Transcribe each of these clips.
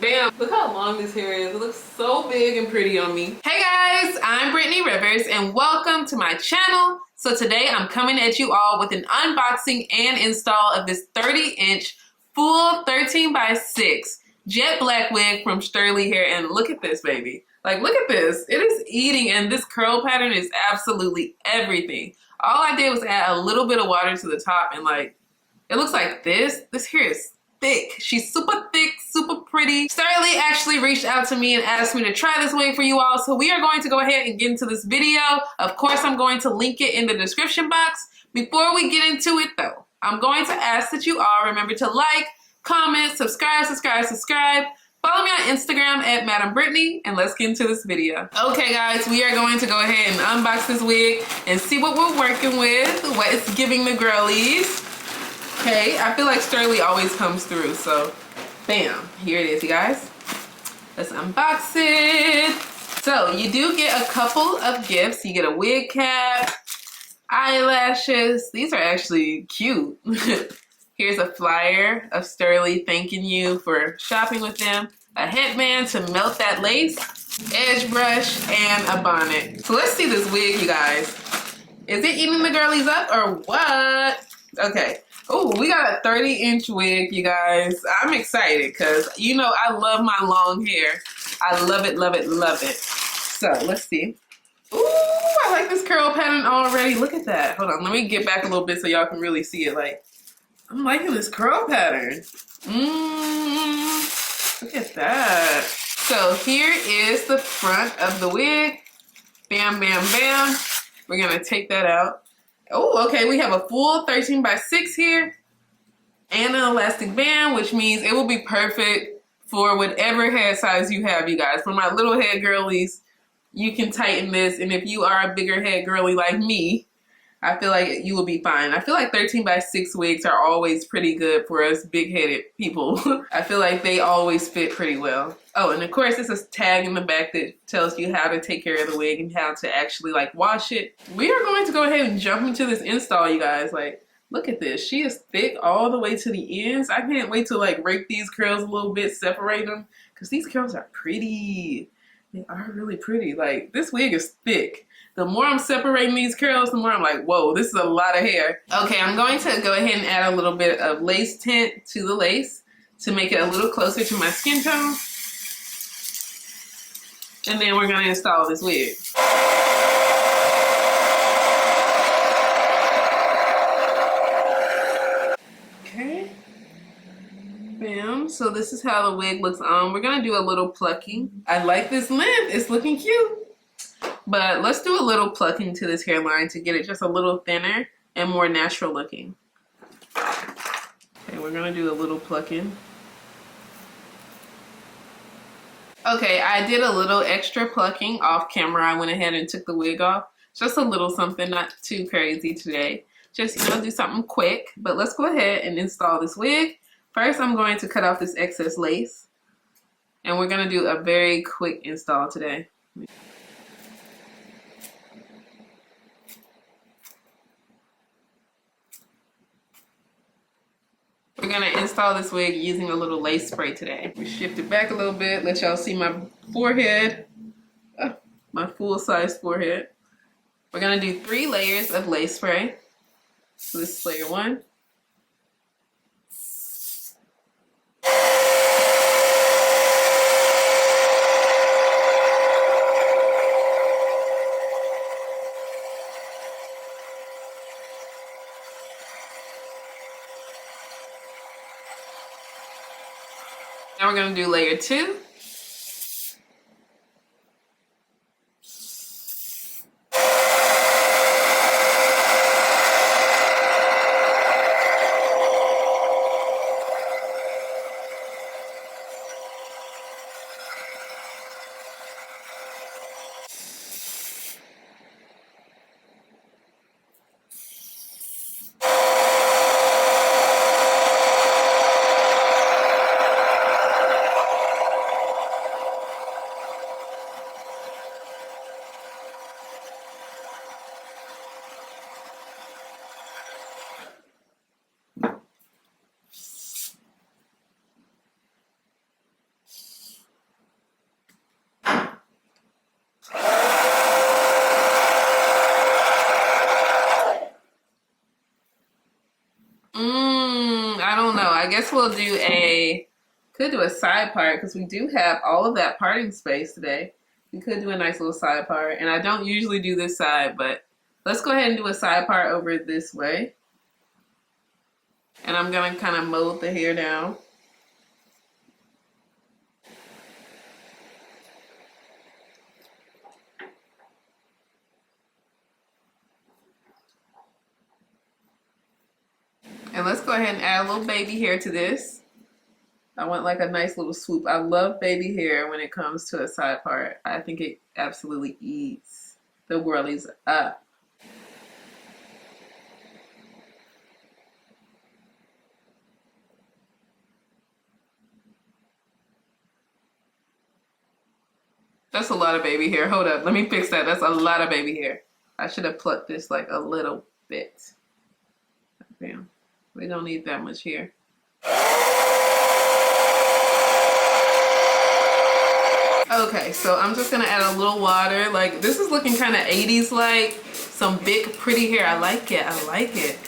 Bam! Look how long this hair is. It looks so big and pretty on me. Hey guys, I'm Brittany Rivers and welcome to my channel. So today I'm coming at you all with an unboxing and install of this 30-inch full 13x6 jet black wig from Sterly hair. And look at this, baby. Like, look at this. It is eating, and this curl pattern is absolutely everything. All I did was add a little bit of water to the top, and like, it looks like this. This hair is thick. She's super thick, super pretty. Sterly actually reached out to me and asked me to try this wig for you all. So we are going to go ahead and get into this video. Of course, I'm going to link it in the description box. Before we get into it though, I'm going to ask that you all remember to like, comment, subscribe. Follow me on Instagram at Madam Brittany, and let's get into this video. Okay guys, we are going to go ahead and unbox this wig and see what we're working with, what it's giving the girlies. Okay, I feel like Sterly always comes through, so bam, here it is, you guys. Let's unbox it. So you do get a couple of gifts. You get a wig cap, eyelashes. These are actually cute. Here's a flyer of Sterly thanking you for shopping with them, a headband to melt that lace, edge brush, and a bonnet. So let's see this wig, you guys. Is it eating the girlies up or what? Okay. Oh, we got a 30-inch wig, you guys. I'm excited because, you know, I love my long hair. I love it, love it, love it. So let's see. Ooh, I like this curl pattern already. Look at that. Hold on, let me get back a little bit so y'all can really see it. Like, I'm liking this curl pattern. Look at that. So here is the front of the wig. Bam, bam, bam. We're gonna take that out. Oh, okay, we have a full 13x6 here and an elastic band, which means it will be perfect for whatever hair size you have, you guys. For my little head girlies, you can tighten this, and if you are a bigger head girly like me, I feel like you will be fine. I feel like 13x6 wigs are always pretty good for us big-headed people. I feel like they always fit pretty well. Oh, and of course, there's a tag in the back that tells you how to take care of the wig and how to actually like wash it. We are going to go ahead and jump into this install, you guys. Like, look at this. She is thick all the way to the ends. I can't wait to like rake these curls a little bit, separate them, because these curls are pretty. They are really pretty. Like, this wig is thick. The more I'm separating these curls, the more I'm like, whoa, this is a lot of hair. Okay, I'm going to go ahead and add a little bit of lace tint to the lace to make it a little closer to my skin tone. And then we're gonna install this wig. Okay. Bam. So this is how the wig looks on. We're gonna do a little plucking. I like this length. It's looking cute. But let's do a little plucking to this hairline to get it just a little thinner and more natural looking. Okay, we're gonna do a little plucking. Okay, I did a little extra plucking off camera. I went ahead and took the wig off. Just a little something, not too crazy today. Just, you know, do something quick. But let's go ahead and install this wig. First, I'm going to cut off this excess lace. And we're gonna do a very quick install today. We're gonna install this wig using a little lace spray today. We shift it back a little bit, let y'all see my forehead, my full-size forehead. We're gonna do 3 layers of lace spray. So this is layer 1. Now we're gonna do layer 2. I guess we'll do could do a side part because we do have all of that parting space today. We could do a nice little side part, and I don't usually do this side, but let's go ahead and do a side part over this way. And I'm gonna kind of mold the hair down. And let's go ahead and add a little baby hair to this. I want like a nice little swoop. I love baby hair when it comes to a side part. I think it absolutely eats the whirlies up. That's a lot of baby hair. Hold up, let me fix that. That's a lot of baby hair. I should have plucked this like a little bit. Bam. We don't need that much hair. Okay, so I'm just gonna add a little water. Like, this is looking kind of 80s like. Some big pretty hair. I like it. I like it.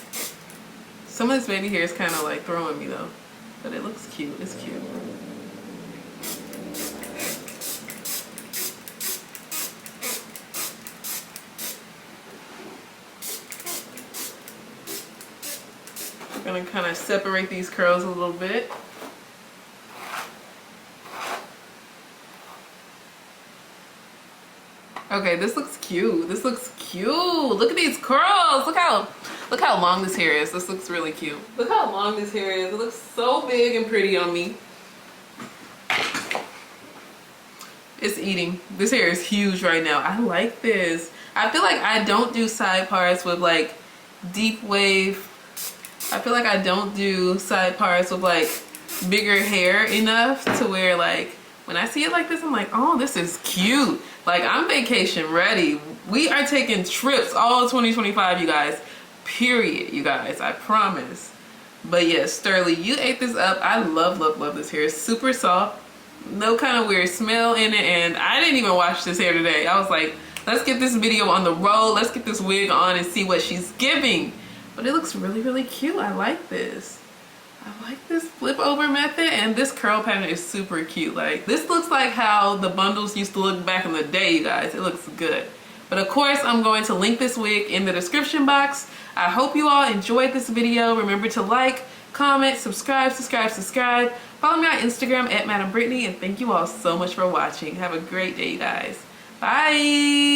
Some of this baby hair is kind of like throwing me though. But it looks cute. It's cute. I'm gonna kind of separate these curls a little bit. Okay, this looks cute. This looks cute. Look at these curls. Look how long this hair is. This looks really cute. Look how long this hair is. It looks so big and pretty on me. It's eating. This hair is huge right now. I like this. I feel like I don't do side parts with like deep wave. I feel like I don't do side parts with like bigger hair enough to where like when I see it like this, I'm like, oh, this is cute. Like, I'm vacation ready. We are taking trips all 2025, you guys. Period, you guys. I promise. But yes, Sterly, you ate this up. I love, love, love this hair. It's super soft. No kind of weird smell in it. And I didn't even wash this hair today. I was like, let's get this video on the road. Let's get this wig on and see what she's giving. But it looks really, really cute. I like this. I like this flip over method, and this curl pattern is super cute. Like, this looks like how the bundles used to look back in the day, you guys. It looks good. But of course, I'm going to link this wig in the description box. I hope you all enjoyed this video. Remember to like, comment, subscribe. Follow me on Instagram at Madam Brittany, and thank you all so much for watching. Have a great day, you guys. Bye.